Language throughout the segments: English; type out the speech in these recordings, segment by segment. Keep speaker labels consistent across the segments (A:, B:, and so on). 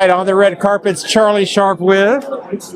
A: Right, on the red carpet's Charlie Sharp with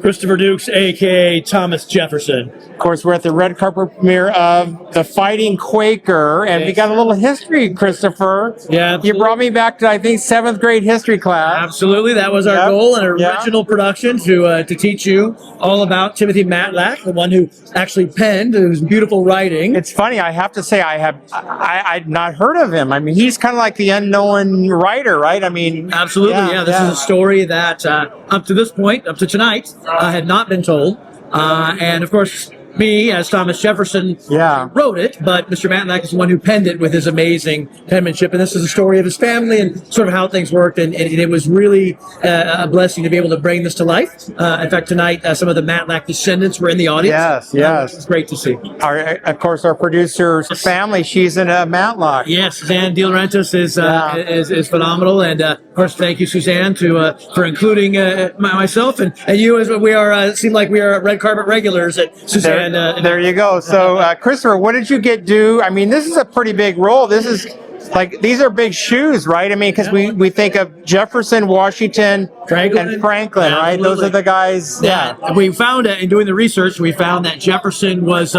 B: Christopher Dukes, a.k.a. Thomas Jefferson.
A: Of course, we're at the red carpet premiere of The Fighting Quaker, and we got a little history, Christopher.
B: Yeah.
A: You brought me back to, I think, 7th grade history class.
B: Absolutely. That was our goal, an original production to teach you all about Timothy Matlack, the one who actually penned his beautiful writing.
A: It's funny, I have to say, I'd not heard of him. I mean, he's kind of like the unknown writer, right? I mean,
B: absolutely. Yeah, this is a story that up to this point, up to tonight, had not been told. And of course, me, as Thomas Jefferson, wrote it, but Mr. Matlack is the one who penned it with his amazing penmanship. And this is a story of his family and sort of how things worked. And it was really a blessing to be able to bring this to life. In fact, tonight, some of the Matlack descendants were in the audience.
A: Yes.
B: It's great to see.
A: Of course, our producer's family, she's in Matlack.
B: Yes, Suzanne DeLaurentiis is phenomenal. And of course, thank you, Suzanne, for including myself and you, as we are. Seem like we are red carpet regulars at Suzanne.
A: There you go. So, Christopher, what did you do? I mean, this is a pretty big role. This is like, these are big shoes, right? I mean, because we think of Jefferson, Washington, and Franklin, right? Those are the guys.
B: Yeah. We found, in doing the research, we found that Jefferson was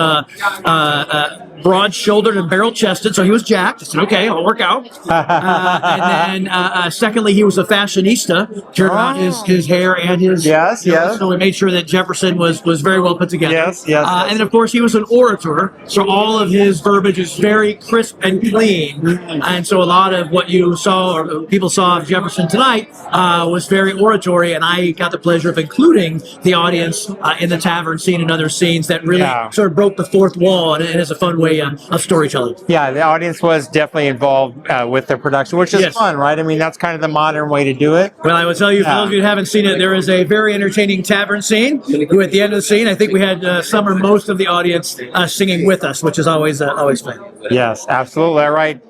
B: broad-shouldered and barrel-chested, so he was jacked. I said, okay, I'll work out. And then, secondly, he was a fashionista. Turned out his hair and his...
A: Yes.
B: So we made sure that Jefferson was very well put together.
A: Yes.
B: And of course, he was an orator, so all of his verbiage is very crisp and clean. And so a lot of what you saw, or people saw of Jefferson tonight, was very oratory, and I got the pleasure of including the audience in the tavern scene and other scenes that really sort of broke the fourth wall, and it is a fun way of storytelling.
A: Yeah, the audience was definitely involved with the production, which is fun, right? I mean, that's kind of the modern way to do it.
B: Well, I will tell you, for those of you who haven't seen it, there is a very entertaining tavern scene, who at the end of the scene, I think we had some or most of the audience singing with us, which is always fun.
A: Yes, absolutely. All right.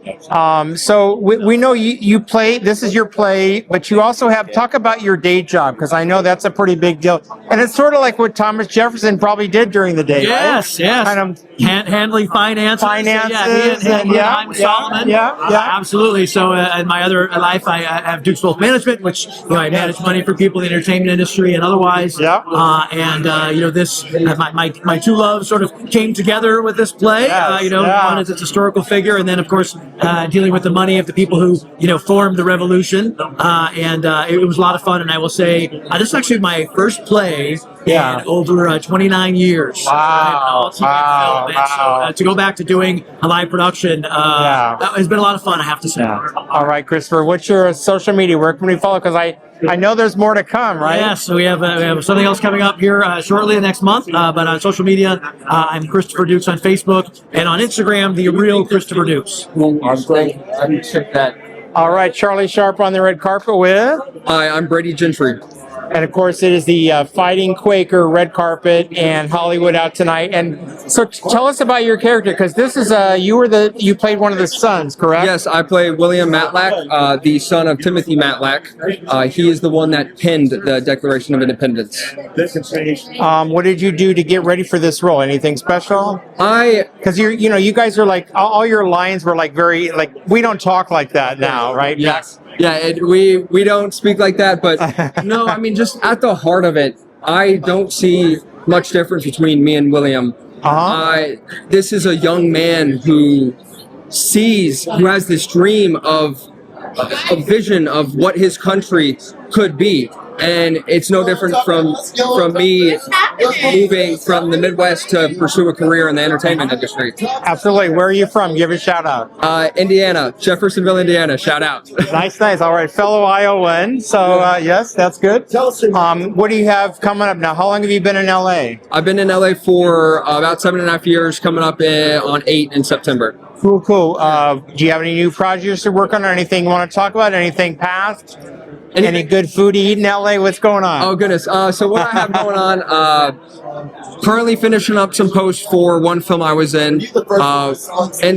A: So we know you play, this is your play, but you also talk about your day job, because I know that's a pretty big deal. And it's sort of like what Thomas Jefferson probably did during the day,
B: yes,
A: right?
B: Yes.
A: Kind of
B: handling finances.
A: And
B: Solomon. Absolutely. So in my other life, I have Duke's Wealth Management, which I manage money for people in the entertainment industry and otherwise. This my two loves sort of came together with this play. One is its historical figure, and then of course dealing with the money of the people who formed the revolution. It was a lot of fun, and I will say this is actually my first play in over 29 years.
A: Wow.
B: So, to go back to doing a live production has been a lot of fun, I have to say.
A: All right, Christopher, what's your social media? Where can we follow? Because I know there's more to come, right?
B: Yeah, so we have something else coming up here shortly next month. But on social media, I'm Christopher Dukes on Facebook, and on Instagram, the real Christopher Dukes.
C: I check that.
A: All right, Charlie Sharp on the red carpet with?
C: Hi, I'm Brady Gentry.
A: And of course, it is the Fighting Quaker red carpet and Hollywood out tonight. And so, tell us about your character, because this is you played one of the sons, correct?
C: Yes, I play William Matlack, the son of Timothy Matlack. He is the one that penned the Declaration of Independence.
A: What did you do to get ready for this role? Anything special? Because you guys are like, all your lines were like very, like, we don't talk like that now, right?
C: Yes. Yeah, we don't speak like that, but no, I mean, just at the heart of it, I don't see much difference between me and William. This is a young man who has this dream of a vision of what his country could be. And it's no different from me moving from the Midwest to pursue a career in the entertainment industry.
A: Absolutely. Where are you from? Give a shout out.
C: Indiana, Jeffersonville, Indiana. Shout out.
A: Nice. All right, fellow Iowan. So yes, that's good. What do you have coming up now? How long have you been in LA?
C: I've been in LA for about 7.5 years. Coming up on 8 in September.
A: Cool. Do you have any new projects to work on, or anything you want to talk about? Anything past? Any good food to eat in LA? What's going on?
C: Oh, goodness. So what I have going on, currently finishing up some posts for one film I was in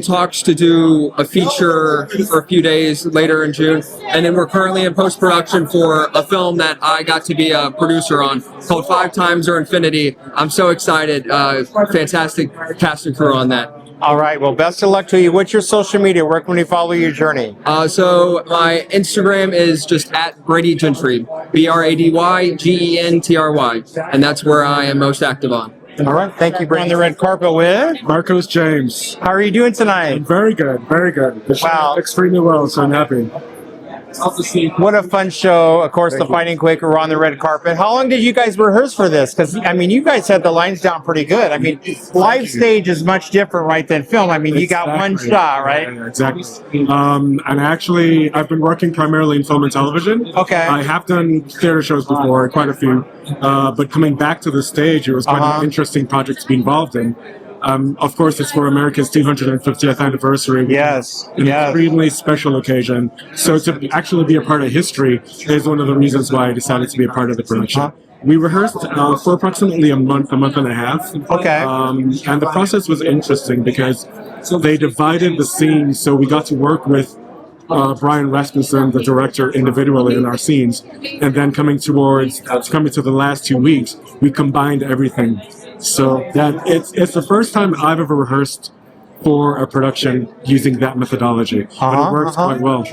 C: talks to do a feature for a few days later in June. And then we're currently in post-production for a film that I got to be a producer on called 5 Times or Infinity. I'm so excited. Fantastic cast and crew on that.
A: All right. Well, best of luck to you. What's your social media? Where can we follow your journey?
C: So my Instagram is just at Brady Gentry, BradyGentry, and that's where I am most active on.
A: All right. Thank you. We're on the red carpet with
D: Marcos James.
A: How are you doing tonight?
D: Very good, very good. The show
A: Wow.
D: went extremely well, so I'm happy.
A: What a fun show. Of course, the Fighting Quaker were on the red carpet. How long did you guys rehearse for this? Because, I mean, you guys had the lines down pretty good. I mean, live stage is much different, right, than film. I mean, you got one shot, right?
D: Yeah, exactly. And actually, I've been working primarily in film and television.
A: Okay.
D: I have done theater shows before, quite a few. But coming back to the stage, it was quite an interesting project to be involved in. Of course, it's for America's 250th anniversary.
A: Yes.
D: An extremely special occasion. So to actually be a part of history is one of the reasons why I decided to be a part of the production. We rehearsed for approximately a month and a half.
A: Okay.
D: And the process was interesting because they divided the scenes, so we got to work with Bryan Rasmussen, the director, individually in our scenes, and then coming to the last 2 weeks, we combined everything. So that it's the first time I've ever rehearsed for a production using that methodology, but it works quite well.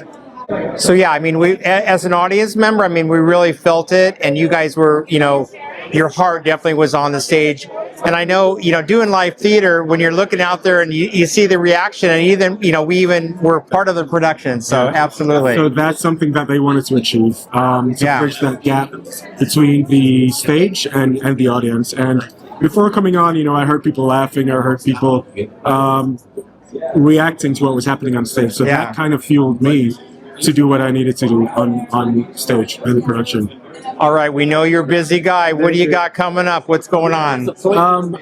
A: So yeah, I mean, we as an audience member, I mean, we really felt it, and you guys were, you know, your heart definitely was on the stage. And I know, you know, doing live theater, when you're looking out there and you see the reaction, and even, you know, we even were part of the production. So absolutely.
D: So that's something that they wanted to achieve, to bridge that gap between the stage and the audience. And before coming on, you know, I heard people laughing, I heard people reacting to what was happening on stage. So that kind of fueled me to do what I needed to do on stage in the production.
A: All right, we know you're a busy guy. What do you got coming up? What's going on?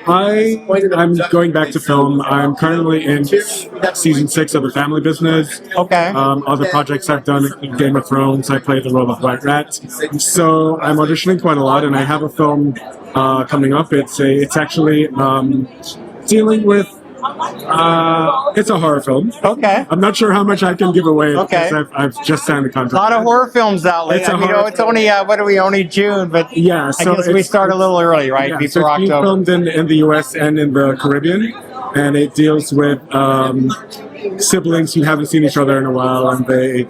D: I'm going back to film. I'm currently in season 6 of The Family Business.
A: Okay.
D: Other projects I've done in Game of Thrones, I played the role of White Rat. So I'm auditioning quite a lot, and I have a film coming up. It's actually dealing with. It's a horror film.
A: Okay.
D: I'm not sure how much I can give away
A: Okay.
D: because I've just signed the
A: A
D: contract.
A: lot of horror films out lately.
D: It's a
A: I mean, you know,
D: horror
A: it's only what are we? Only June, but
D: Yeah,
A: I
D: so
A: guess we start a little early, right?
D: Yeah,
A: Before
D: so it's being
A: October.
D: filmed in the U.S. and in the Caribbean, and it deals with siblings who haven't seen each other in a while, and they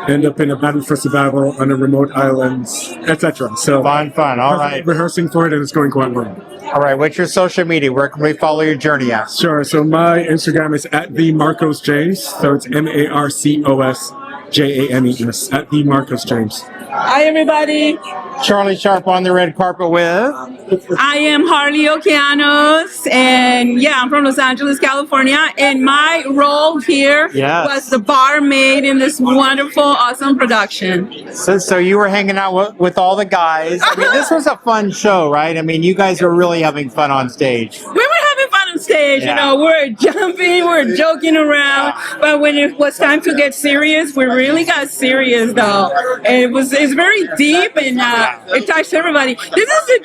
D: end up in a battle for survival on a remote island, etc. So
A: Fun. All right.
D: rehearsing for it, and it's going quite well.
A: All right. What's your social media? Where can we follow your journey at?
D: Sure. So my Instagram is at the Marcos James. So it's MarcosJames at the Marcos James.
E: Hi, everybody.
A: Charlie Sharp on the red carpet with.
E: I am Harley Okeanos, and yeah, I'm from Los Angeles, California. And my role here was the barmaid in this wonderful, awesome production.
A: So you were hanging out with all the guys. I mean, this was a fun show, right? I mean, you guys were really having fun on stage.
E: We were having fun on stage, you know, we're jumping, we're joking around, but when it was time to get serious, we really got serious, though. And it's very deep, and it touched everybody. This is the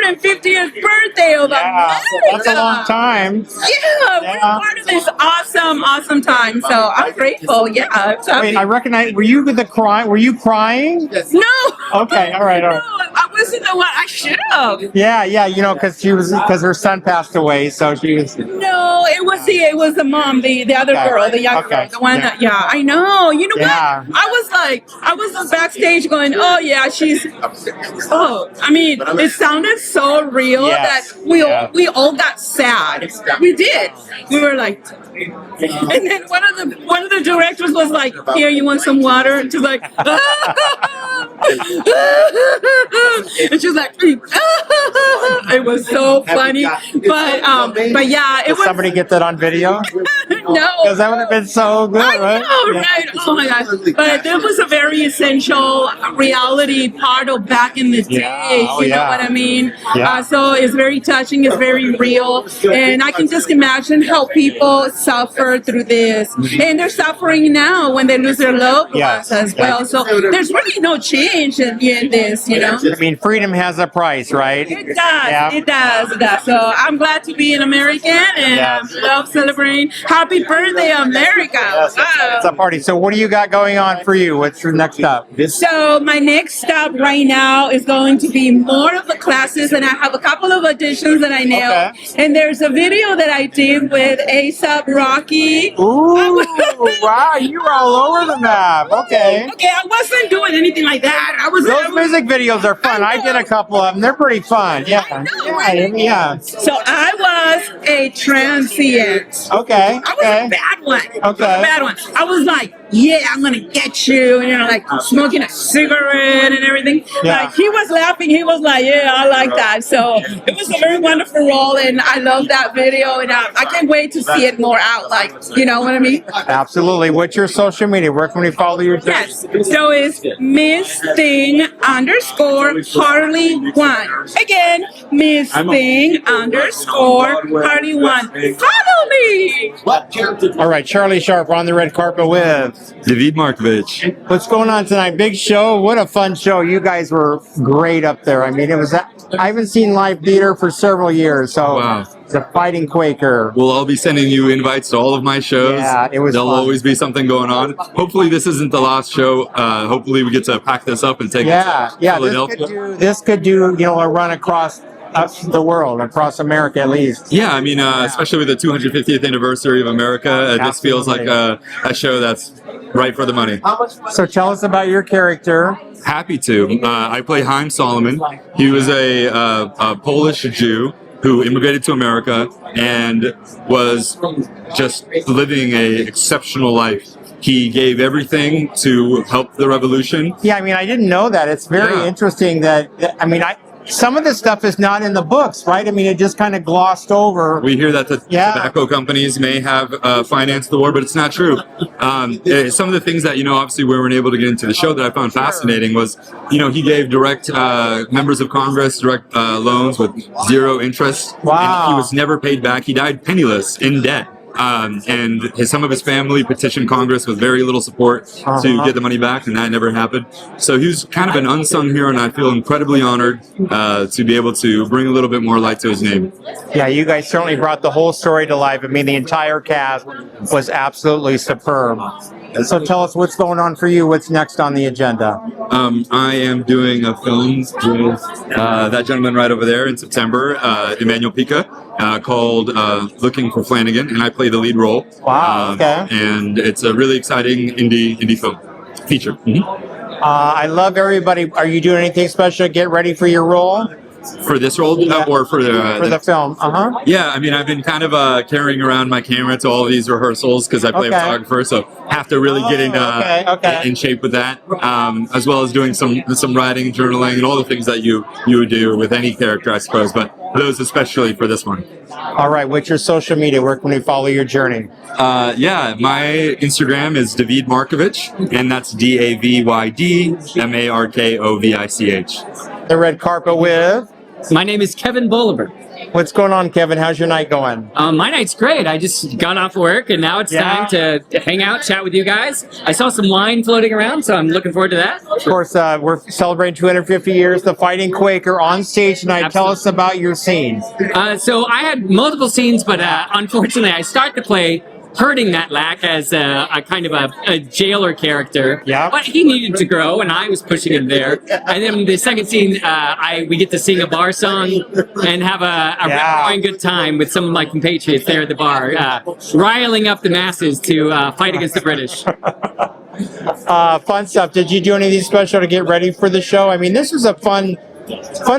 E: 250th birthday of America.
A: That's a long time.
E: Yeah, we're part of this awesome time. So I'm grateful. Yeah, it's happy.
A: Wait, I recognize. Were you crying? Were you crying?
E: No.
A: Okay. All right.
E: No, I wasn't the one. I should have.
A: Yeah. You know, because her son passed away, so she was.
E: No, it was the mom, the other girl, the young girl, the one that. Yeah, I know. You know what? I was backstage going, oh yeah, she's. Oh, I mean, it sounded so real that we all got sad. We did. We were like. And then one of the directors was like, "Here, you want some water?" And she's like, and she's like, it was so funny. But yeah, it
A: Did
E: was.
A: somebody get that on video?
E: No,
A: because that would have been so good, right?
E: Right? Oh my God! But it was a very essential reality part of back in the day. You know what I mean? So it's very touching. It's very real, and I can just imagine how people suffer through this, and they're suffering now when they lose their loved ones as well. So there's really no change in this, you know.
A: I mean, freedom has a price, right?
E: It does. It does. So I'm glad to be an American, and I love celebrating. Happy Happy birthday, America. Wow.
A: It's a party. So what do you got going on for you? What's your next up?
E: So my next stop right now is going to be more of the classes, and I have a couple of auditions that I nailed.
A: Okay.
E: And there's a video that I did with A$AP Rocky.
A: Ooh, wow, you were all over the map. Okay.
E: Okay, I wasn't doing anything like that.
A: Those music videos are fun. I did a couple of them. They're pretty fun. Yeah. Yeah.
E: So I was a transient.
A: Okay.
E: I was a bad one.
A: Okay.
E: I was a bad one. I was like, yeah, I'm gonna get you, and like smoking a cigarette and everything.
A: Yeah.
E: Like he was laughing, he was like, yeah, I like that. So it was a very wonderful role, and I love that video, and I can't wait to see it more out. Like, you know what I mean?
A: Absolutely. What's your social media? Where can we follow your?
E: Yes. So it's Miss Thing _ Harley 1. Again, Miss Thing _ Harley 1. Follow me.
A: All right, Charlie Sharp on the red carpet with.
F: David Markovich.
A: What's going on tonight? Big show. What a fun show. You guys were great up there. I mean, I haven't seen live theater for several years. So
F: Wow.
A: the Fighting Quaker.
F: We'll all be sending you invites to all of my shows.
A: Yeah, it was
F: There'll
A: fun.
F: always be something going on. Hopefully this isn't the last show. Hopefully we get to pack this up and take it to Philadelphia.
A: This could do a run across the world, across America at least.
F: Yeah, I mean, especially with the 250th anniversary of America, this feels like a show that's right for the money.
A: So tell us about your character.
F: Happy to. I play Haim Solomon. He was a Polish Jew who immigrated to America and was just living an exceptional life. He gave everything to help the revolution.
A: Yeah, I mean, I didn't know that. It's very interesting that, some of this stuff is not in the books, right? I mean, it just kind of glossed over.
F: We hear that the tobacco companies may have financed the war, but it's not true. Some of the things that, obviously we weren't able to get into the show that I found fascinating was, he gave direct members of Congress direct loans with 0 interest.
A: Wow.
F: And he was never paid back. He died penniless in debt. And some of his family petitioned Congress with very little support to get the money back, and that never happened. So he was kind of an unsung hero, and I feel incredibly honored to be able to bring a little bit more light to his name.
A: Yeah, you guys certainly brought the whole story to life. I mean, the entire cast was absolutely superb. So tell us what's going on for you. What's next on the agenda?
F: I am doing a film with that gentleman right over there in September, Emmanuel Pica, called Looking for Flanagan, and I play the lead role.
A: Wow, okay.
F: And it's a really exciting indie film feature. Mm-hmm.
A: I love everybody. Are you doing anything special to get ready for your role?
F: For this role, or for the
A: film?
F: Yeah, I mean, I've been kind of carrying around my camera to all of these rehearsals because I play a photographer, so have to really get in shape with that, as well as doing some writing, journaling, and all the things that you would do with any character, I suppose, but those especially for this one.
A: All right, what's your social media? Where can we follow your journey?
F: Yeah, my Instagram is David Markovich, and that's DAVYD MARKOVICH.
A: The red carpet with?
G: My name is Kevin Bolivar.
A: What's going on, Kevin? How's your night going?
G: My night's great. I just got off work, and now it's time to hang out, chat with you guys. I saw some wine floating around, so I'm looking forward to that.
A: Of course, we're celebrating 250 years, the Fighting Quaker on stage tonight.
G: Absolutely.
A: Tell us about your scenes.
G: So I had multiple scenes, but unfortunately, I start to play hurting Matlack as a kind of a jailer character.
A: Yeah.
G: But he needed to grow, and I was pushing him there. And then the second scene, we get to sing a bar song and have a roaring good time with some of my compatriots there at the bar, riling up the masses to fight against the British.
A: Fun stuff. Did you do any of these special to get ready for the show? I mean, this was a fun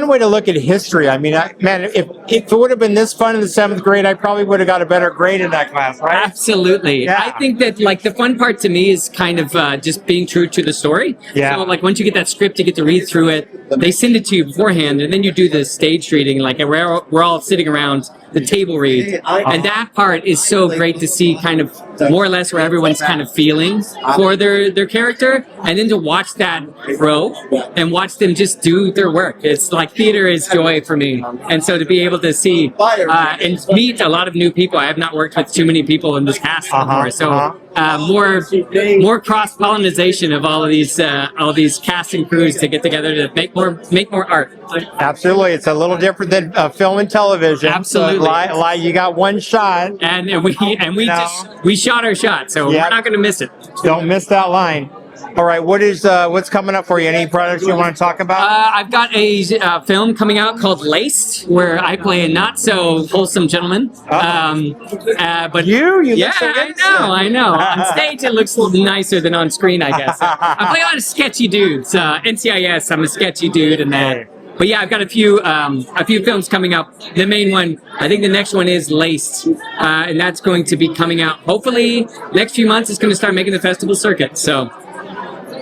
A: way to look at history. I mean, if it would have been this fun in the 7th grade, I probably would have got a better grade in that class, right?
G: Absolutely.
A: Yeah.
G: I think that the fun part to me is kind of just being true to the story.
A: Yeah.
G: So once you get that script, you get to read through it. They send it to you beforehand, and then you do the stage reading. We're all sitting around the table read, and that part is so great to see, kind of more or less where everyone's kind of feeling for their character, and then to watch that grow and watch them just do their work. It's like theater is joy for me, and so to be able to see and meet a lot of new people. I have not worked with too many people in this cast before, so more cross-pollination of all these cast and crews to get together to make more art.
A: Absolutely, it's a little different than film and television.
G: Absolutely.
A: You got one shot,
G: and we shot our shot, so we're not going to miss it.
A: Don't miss that line. All right, what's coming up for you? Any products you want to talk about?
G: I've got a film coming out called Laced, where I play a not so wholesome gentleman. But
A: you
G: yeah,
A: look so
G: I know. On stage, it looks a little nicer than on screen, I guess. I play a lot of sketchy dudes. NCIS, I'm a sketchy dude, and that. But yeah, I've got a few films coming up. The main one, I think the next one is Laced, and that's going to be coming out hopefully next few months. It's going to start making the festival circuit. So.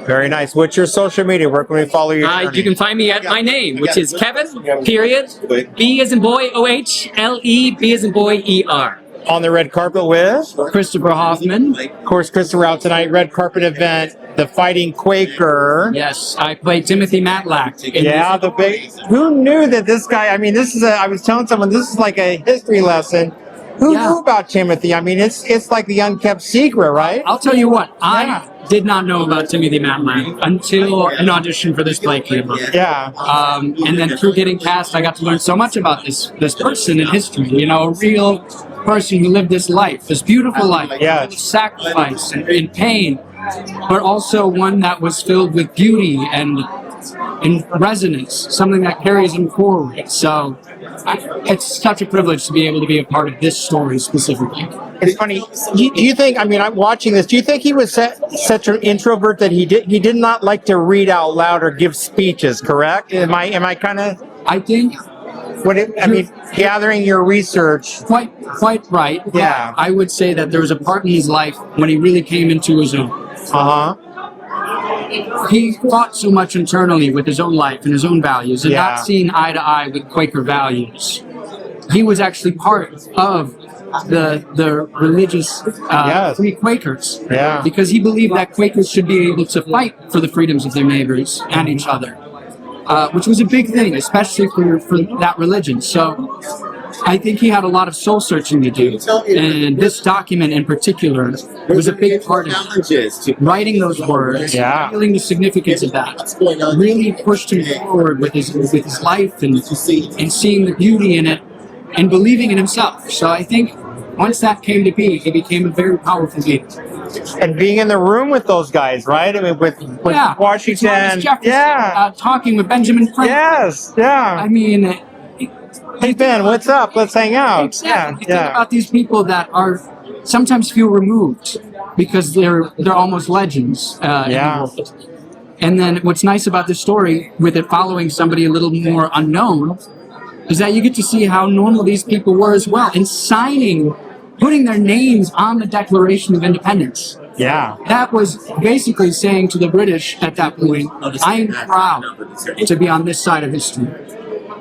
A: Very nice. What's your social media? Where can we follow you?
G: You can find me at my name, which is Kevin, period, B as in boy, O-H-L-E, B as in boy, E-R.
A: On the red carpet with?
G: Christopher Hoffman.
A: Of course, Christopher out tonight. Red carpet event, the Fighting Quaker.
G: Yes, I played Timothy Matlack.
A: Yeah, the big... Who knew that this guy... I mean, I was telling someone, this is like a history lesson. Who knew about Timothy? I mean, it's like the unkept secret, right?
G: I'll tell you what, I did not know about Timothy Matlack until an audition for this play came up.
A: Yeah.
G: And then through getting cast, I got to learn so much about this person in history. You know, a real person who lived this life, this beautiful life, sacrifice and pain, but also one that was filled with beauty and resonance, something that carries him forward. So it's such a privilege to be able to be a part of this story specifically.
A: It's funny. Do you think? I mean, I'm watching this. Do you think he was such an introvert that he did not like to read out loud or give speeches? Correct? Am I kind of?
G: I think.
A: Gathering your research.
G: Quite right.
A: Yeah.
G: I would say that there was a part in his life when he really came into his own. He fought so much internally with his own life and his own values, and not seeing eye to eye with Quaker values. He was actually part of the religious free Quakers, because he believed that Quakers should be able to fight for the freedoms of their neighbors and each other, which was a big thing, especially for that religion. So I think he had a lot of soul searching to do, and this document in particular was a big part of it. Writing those words, feeling the significance of that, really pushed him forward with his life and seeing the beauty in it and believing in himself. So I think once that came to be, he became a very powerful leader.
A: And being in the room with those guys, right? I mean, with Washington,
G: talking with Benjamin Franklin. I mean.
A: Hey Ben, what's up? Let's hang out.
G: Exactly. Think about these people that are sometimes feel removed because they're almost legends in the world. And then what's nice about this story, with it following somebody a little more unknown, is that you get to see how normal these people were as well, and putting their names on the Declaration of Independence.
A: Yeah.
G: That was basically saying to the British at that point, I am proud to be on this side of history.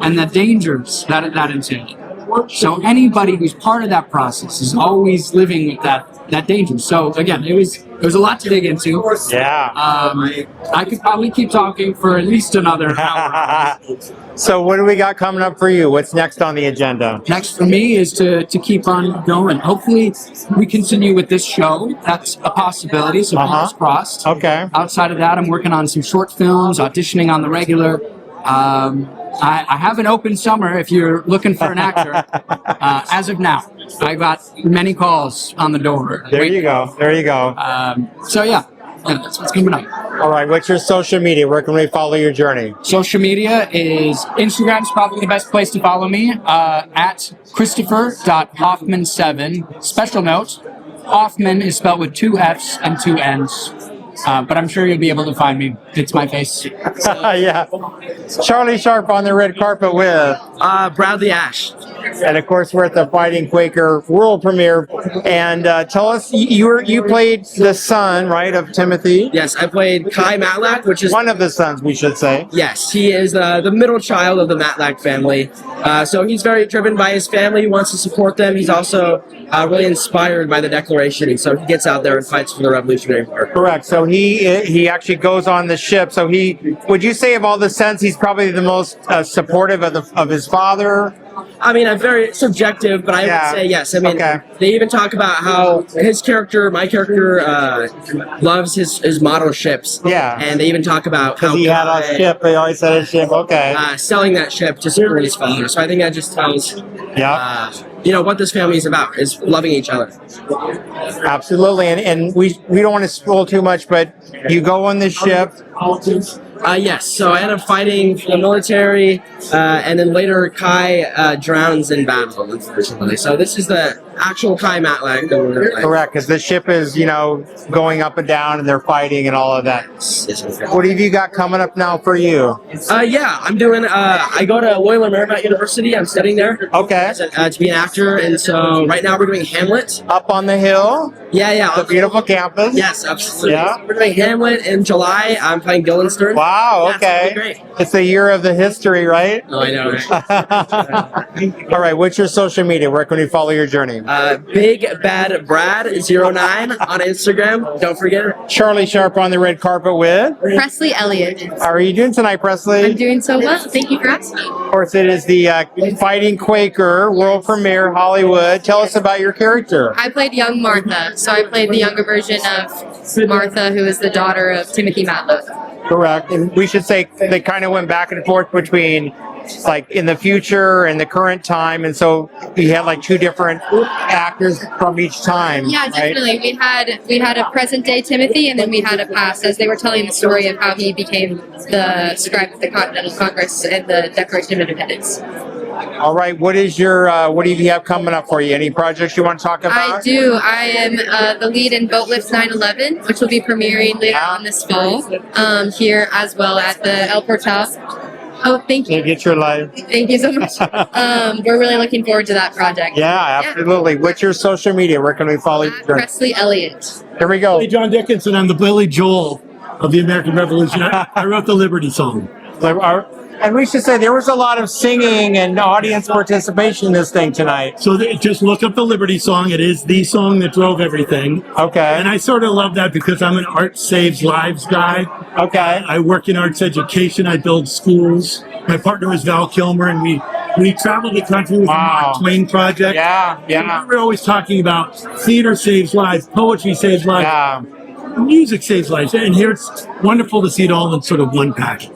G: And the dangers that entailed. So anybody who's part of that process is always living with that danger. So again, it was a lot to dig into.
A: Yeah.
G: I could probably keep talking for at least another hour.
A: So what do we got coming up for you? What's next on the agenda?
G: Next for me is to keep on going. Hopefully we continue with this show. That's a possibility, so fingers crossed.
A: Okay.
G: Outside of that, I'm working on some short films, auditioning on the regular. I have an open summer if you're looking for an actor. As of now, I got many calls on the door.
A: There you go.
G: So that's what's coming up.
A: All right. What's your social media? Where can we follow your journey?
G: Social media is Instagram's probably the best place to follow me. At Christopher.Hoffman7. Special note: Hoffman is spelled with 2 F's and 2 N's. But I'm sure you'll be able to find me. It's my face.
A: Yeah. Charlie Sharp on the red carpet with
H: Bradley Ash.
A: And of course, we're at the Fighting Quaker world premiere. And tell us, you played the son, right, of Timothy?
H: Yes, I played Kai Matlack, which is
A: one of the sons, we should say.
H: Yes, he is the middle child of the Matlack family. So he's very driven by his family. He wants to support them. He's also really inspired by the Declaration. So he gets out there and fights for the Revolutionary War.
A: Correct. So he actually goes on the ship. So would you say of all the sons, he's probably the most supportive of his father?
H: I mean, I'm very subjective, but I would say yes. I mean, they even talk about how his character, my character, loves his model ships.
A: Yeah.
H: And they even talk about how
A: he had a ship. He always had a ship. Okay.
H: Selling that ship to support his father. So I think that just tells, you know, what this family is about, is loving each other.
A: Absolutely. And we don't want to spoil too much, but you go on this ship.
H: Yes, so I ended up fighting for the military, and then later Kai drowns in battle, unfortunately. So this is the actual Kai Matlack.
A: Correct, because the ship is, you know, going up and down, and they're fighting and all of that. What have you got coming up now for you?
H: Yeah, I'm doing, I go to Loyola Marymount University. I'm studying there.
A: Okay.
H: To be an actor, and so right now we're doing Hamlet.
A: Up on the hill?
H: Yeah.
A: The beautiful campus?
H: Yes, absolutely.
A: Yeah.
H: We're doing Hamlet in July. I'm playing Guildenstern.
A: Wow,
H: Yeah,
A: okay.
H: it's gonna be great.
A: It's the year of the history, right?
H: Oh, I know, right?
A: All right, what's your social media? Where can we follow your journey?
H: Big Bad Brad 09 on Instagram. Don't forget it.
A: Charlie Sharp on the red carpet with
I: Presley Elliott.
A: How are you doing tonight, Presley?
I: I'm doing so well. Thank you for asking.
A: Of course, it is the Fighting Quaker world premiere, Hollywood. Tell us about your character.
I: I played young Martha, so I played the younger version of Martha, who is the daughter of Timothy Matlack.
A: Correct. And we should say they kind of went back and forth between like in the future and the current time, and so you had like two different actors from each time.
I: Yeah, definitely. Right? We had a present day Timothy, and then we had a past, as they were telling the story of how he became the scribe of the Continental Congress and the Declaration of Independence.
A: All right, what is your what do you have coming up for you? Any projects you want to talk about?
I: I do. I am the lead in Boat Lift 9/11, which will be premiering later on this fall here as well at the El Portal. Oh, thank you.
A: Get your life.
I: Thank you so much. We're really looking forward to that project.
A: Yeah, absolutely. What's your social media? Where can we follow you?
I: Presley Elliott.
A: Here we go.
B: Hey, John Dickinson. I'm the Billy Joel of the American Revolution. I wrote the Liberty song.
A: And we should say there was a lot of singing and audience participation in this thing tonight.
B: So just look up the Liberty song. It is the song that drove everything.
A: Okay.
B: And I sort of love that because I'm an Art Saves Lives guy.
A: Okay.
B: I work in arts education. I build schools. My partner is Val Kilmer, and we travel the country with the Mark Twain Project.
A: Yeah.
B: And we're always talking about theater saves lives, poetry saves lives, music saves lives. And here it's wonderful to see it all in sort of one package.